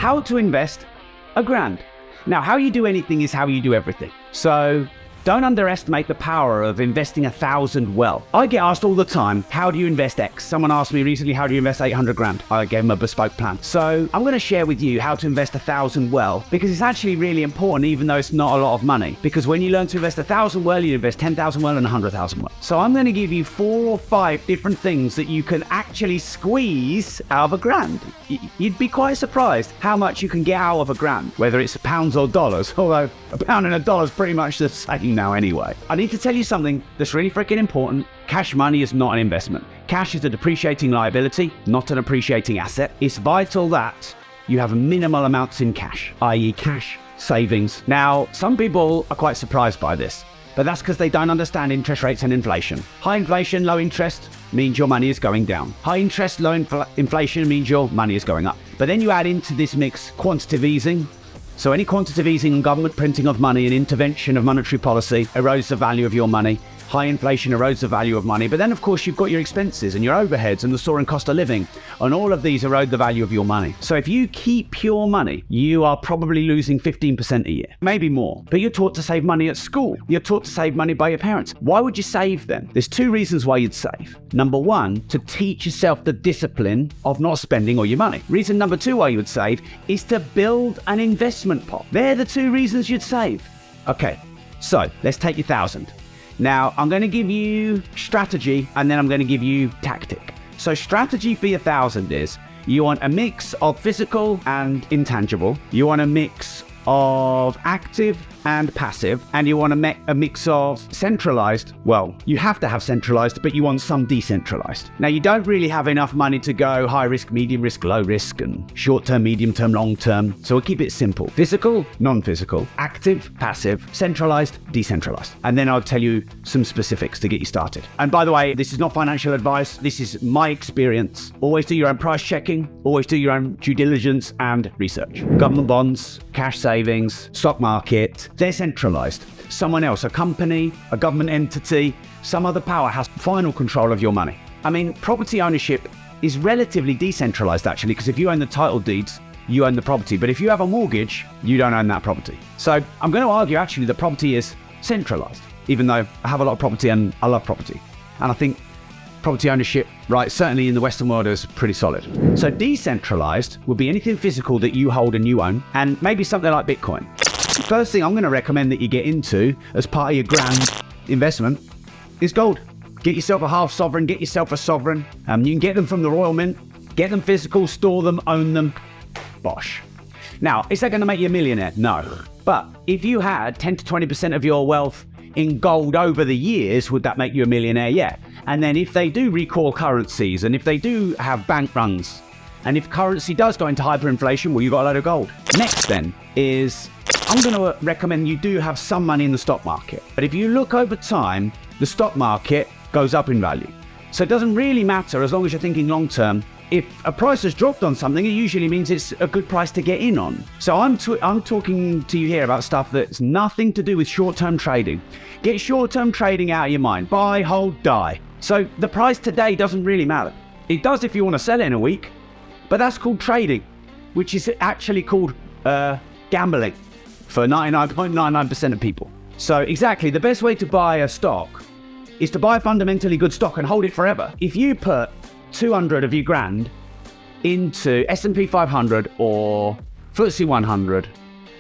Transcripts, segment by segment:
how to invest £1,000. Now, how you do anything is how you do everything. So don't underestimate the power of investing £1,000 well. I get asked all the time, how do you invest X? Someone asked me recently, how do you invest 800 grand? I gave them a bespoke plan. So I'm going to share with you how to invest £1,000 well, because it's actually really important, even though it's not a lot of money. Because when you learn to invest £1,000 well, you invest 10,000 well and 100,000 well. So I'm going to give you 4 or 5 different things that you can actually squeeze out of £1,000. You'd be quite surprised how much you can get out of £1,000, whether it's pounds or dollars, although a pound and a dollar is pretty much the same now anyway. I need to tell you something that's really freaking important. Cash money is not an investment. Cash is a depreciating liability, not an appreciating asset. It's vital that you have minimal amounts in cash, i.e. cash savings. Now, some people are quite surprised by this, but that's because they don't understand interest rates and inflation. High inflation, low interest means your money is going down. High interest, low inflation means your money is going up. But then you add into this mix quantitative easing. So any quantitative easing and government printing of money and intervention of monetary policy erodes the value of your money. High inflation erodes the value of money. But then, of course, you've got your expenses and your overheads and the soaring cost of living. And all of these erode the value of your money. So if you keep pure money, you are probably losing 15% a year, maybe more. But you're taught to save money at school. You're taught to save money by your parents. Why would you save then? There's 2 reasons why you'd save. Number 1, to teach yourself the discipline of not spending all your money. Reason number 2 why you would save is to build an investment pot. They're the 2 reasons you'd save. Okay, so let's take your 1,000. Now, I'm going to give you strategy and then I'm going to give you tactic. So strategy for your 1,000 is you want a mix of physical and intangible. You want a mix of active and passive, and you want a mix of centralized. Well, you have to have centralized, but you want some decentralized. Now, you don't really have enough money to go high risk, medium risk, low risk, and short term, medium term, long term. So we'll keep it simple. Physical, non-physical, active, passive, centralized, decentralized. And then I'll tell you some specifics to get you started. And by the way, this is not financial advice. This is my experience. Always do your own price checking. Always do your own due diligence and research. Government bonds, cash savings, stock market, they're centralized. Someone else, a company, a government entity, some other power has final control of your money. I mean, property ownership is relatively decentralized actually, because if you own the title deeds, you own the property. But if you have a mortgage, you don't own that property. So I'm going to argue actually the property is centralized, even though I have a lot of property and I love property. And I think property ownership, right, certainly in the Western world is pretty solid. So decentralized would be anything physical that you hold and you own, and maybe something like Bitcoin. First thing I'm going to recommend that you get into as part of your grand investment is gold. Get yourself a half sovereign, get yourself a sovereign. You can get them from the Royal Mint, get them physical, store them, own them, bosh. Now, is that going to make you a millionaire? No. But if you had 10 to 20% of your wealth in gold over the years, would that make you a millionaire? Yeah. And then if they do recall currencies and if they do have bank runs, and if currency does go into hyperinflation, well, you've got a load of gold. Next then is, I'm going to recommend you do have some money in the stock market. But if you look over time, the stock market goes up in value. So it doesn't really matter as long as you're thinking long term. If a price has dropped on something, it usually means it's a good price to get in on. So I'm talking to you here about stuff that's nothing to do with short-term trading. Get short-term trading out of your mind. Buy, hold, die. So the price today doesn't really matter. It does if you want to sell it in a week, but that's called trading, which is actually called gambling for 99.99% of people. So exactly, the best way to buy a stock is to buy a fundamentally good stock and hold it forever. If you put 200 of your grand into S&P 500 or FTSE 100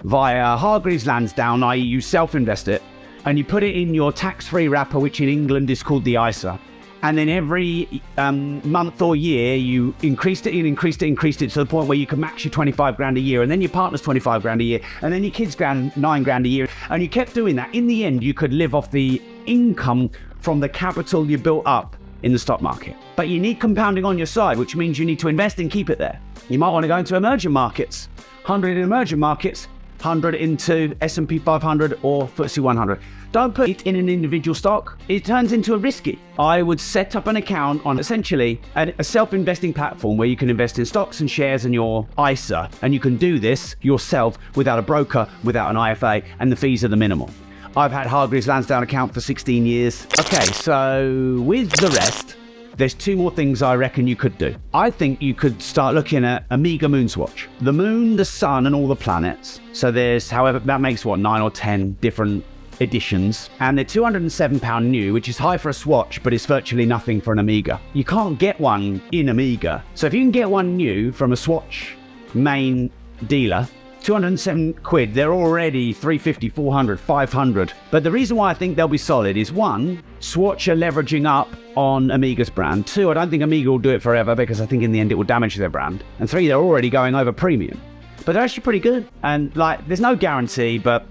via Hargreaves Lansdown, i.e. you self-invest it, and you put it in your tax-free wrapper, which in England is called the ISA, and then every month or year you increased it to the point where you can max your 25 grand a year, and then your partner's 25 grand a year, and then your kids' 9 grand a year, and you kept doing that. In the end, you could live off the income from the capital you built up in the stock market. But you need compounding on your side, which means you need to invest and keep it there. You might want to go into emerging markets, 100 in emerging markets, 100 into S&P 500 or FTSE 100. Don't put it in an individual stock. It turns into a risky. I would set up an account on essentially a self-investing platform where you can invest in stocks and shares in your ISA, and you can do this yourself without a broker, without an IFA, and the fees are the minimal. I've had Hargreaves Lansdown account for 16 years. Okay, so with the rest, there's two more things I reckon you could do. I think you could start looking at Amiga Moonswatch. The moon, the sun, and all the planets. So there's, however, that makes 9 or 10 different editions, and they're £207 new, which is high for a Swatch, but it's virtually nothing for an Amiga. You can't get one in Amiga. So if you can get one new from a Swatch main dealer, 207 quid, they're already 350, 400, 500. But the reason why I think they'll be solid is, one, Swatch are leveraging up on Amiga's brand. Two, I don't think Amiga will do it forever because I think in the end it will damage their brand. And three, they're already going over premium. But they're actually pretty good. And like, there's no guarantee, but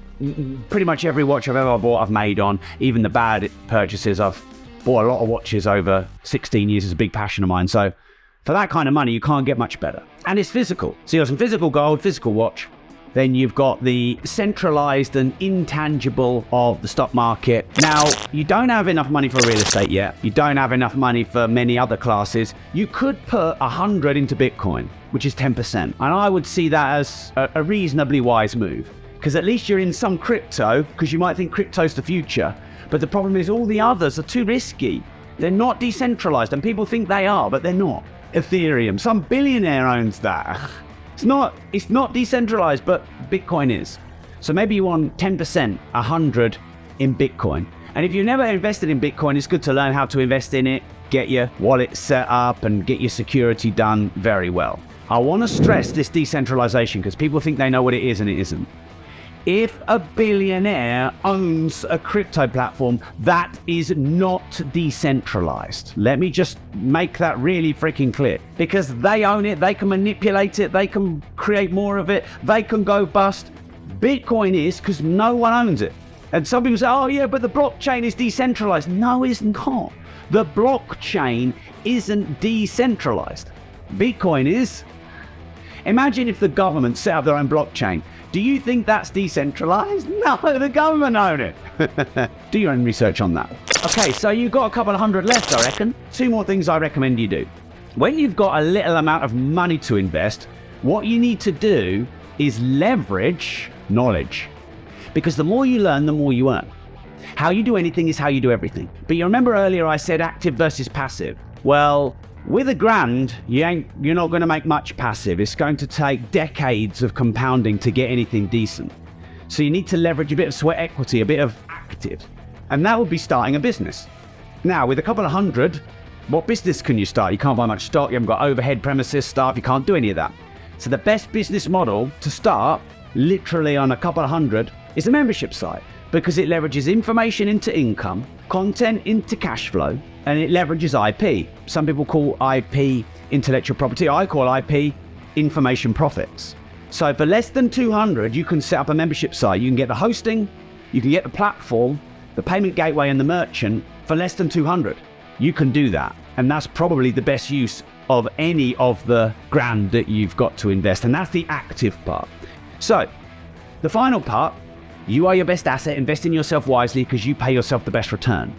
pretty much every watch I've ever bought I've made on, even the bad purchases. I've bought a lot of watches over 16 years, is a big passion of mine. So for that kind of money, you can't get much better. And it's physical. So you've got some physical gold, physical watch. Then you've got the centralized and intangible of the stock market. Now, you don't have enough money for real estate yet. You don't have enough money for many other classes. You could put 100 into Bitcoin, which is 10%. And I would see that as a reasonably wise move, because at least you're in some crypto, because you might think crypto's the future. But the problem is all the others are too risky. They're not decentralized, and people think they are, but they're not. Ethereum, some billionaire owns that. It's not decentralized, but Bitcoin is. So maybe you want 10%, 100 in Bitcoin. And if you've never invested in Bitcoin, it's good to learn how to invest in it, get your wallet set up, and get your security done very well. I want to stress this decentralization because people think they know what it is and it isn't. If a billionaire owns a crypto platform, that is not decentralized. Let me just make that really freaking clear. Because they own it, they can manipulate it, they can create more of it, they can go bust. Bitcoin is, because no one owns it. And some people say, oh yeah, but the blockchain is decentralized. No, it's not. The blockchain isn't decentralized. Bitcoin is. Imagine if the government set up their own blockchain. Do you think that's decentralized? No, the government own it. Do your own research on that. Okay, so you've got a couple of hundred left, I reckon. Two more things I recommend you do. When you've got a little amount of money to invest, what you need to do is leverage knowledge. Because the more you learn, the more you earn. How you do anything is how you do everything. But you remember earlier I said active versus passive. Well, with £1,000, you're not going to make much passive. It's going to take decades of compounding to get anything decent. So you need to leverage a bit of sweat equity, a bit of active. And that would be starting a business. Now, with a couple of hundred, what business can you start? You can't buy much stock, you haven't got overhead, premises, staff, you can't do any of that. So the best business model to start, literally on a couple of hundred, is a membership site. Because it leverages information into income, content into cash flow, and it leverages IP. Some people call IP intellectual property. I call IP information profits. So for less than 200, you can set up a membership site. You can get the hosting, you can get the platform, the payment gateway, and the merchant for less than 200. You can do that. And that's probably the best use of any of the grand that you've got to invest. And that's the active part. So the final part, you are your best asset. Invest in yourself wisely because you pay yourself the best return.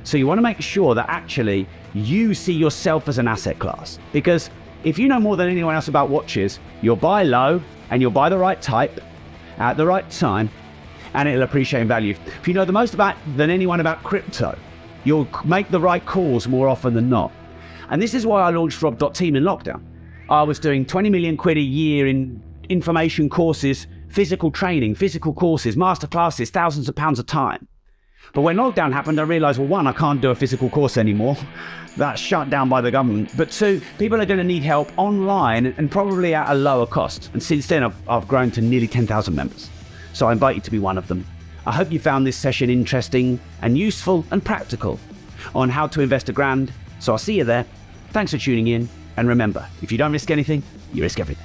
So you want to make sure that actually you see yourself as an asset class. Because if you know more than anyone else about watches, you'll buy low and you'll buy the right type at the right time and it'll appreciate in value. If you know the most than anyone about crypto, you'll make the right calls more often than not. And this is why I launched Rob.team in lockdown. I was doing 20 million quid a year in information courses, physical training, physical courses, masterclasses, thousands of pounds a time. But when lockdown happened, I realized, well, one, I can't do a physical course anymore. That's shut down by the government. But two, people are going to need help online and probably at a lower cost. And since then, I've grown to nearly 10,000 members. So I invite you to be one of them. I hope you found this session interesting and useful and practical on how to invest £1,000. So I'll see you there. Thanks for tuning in. And remember, if you don't risk anything, you risk everything.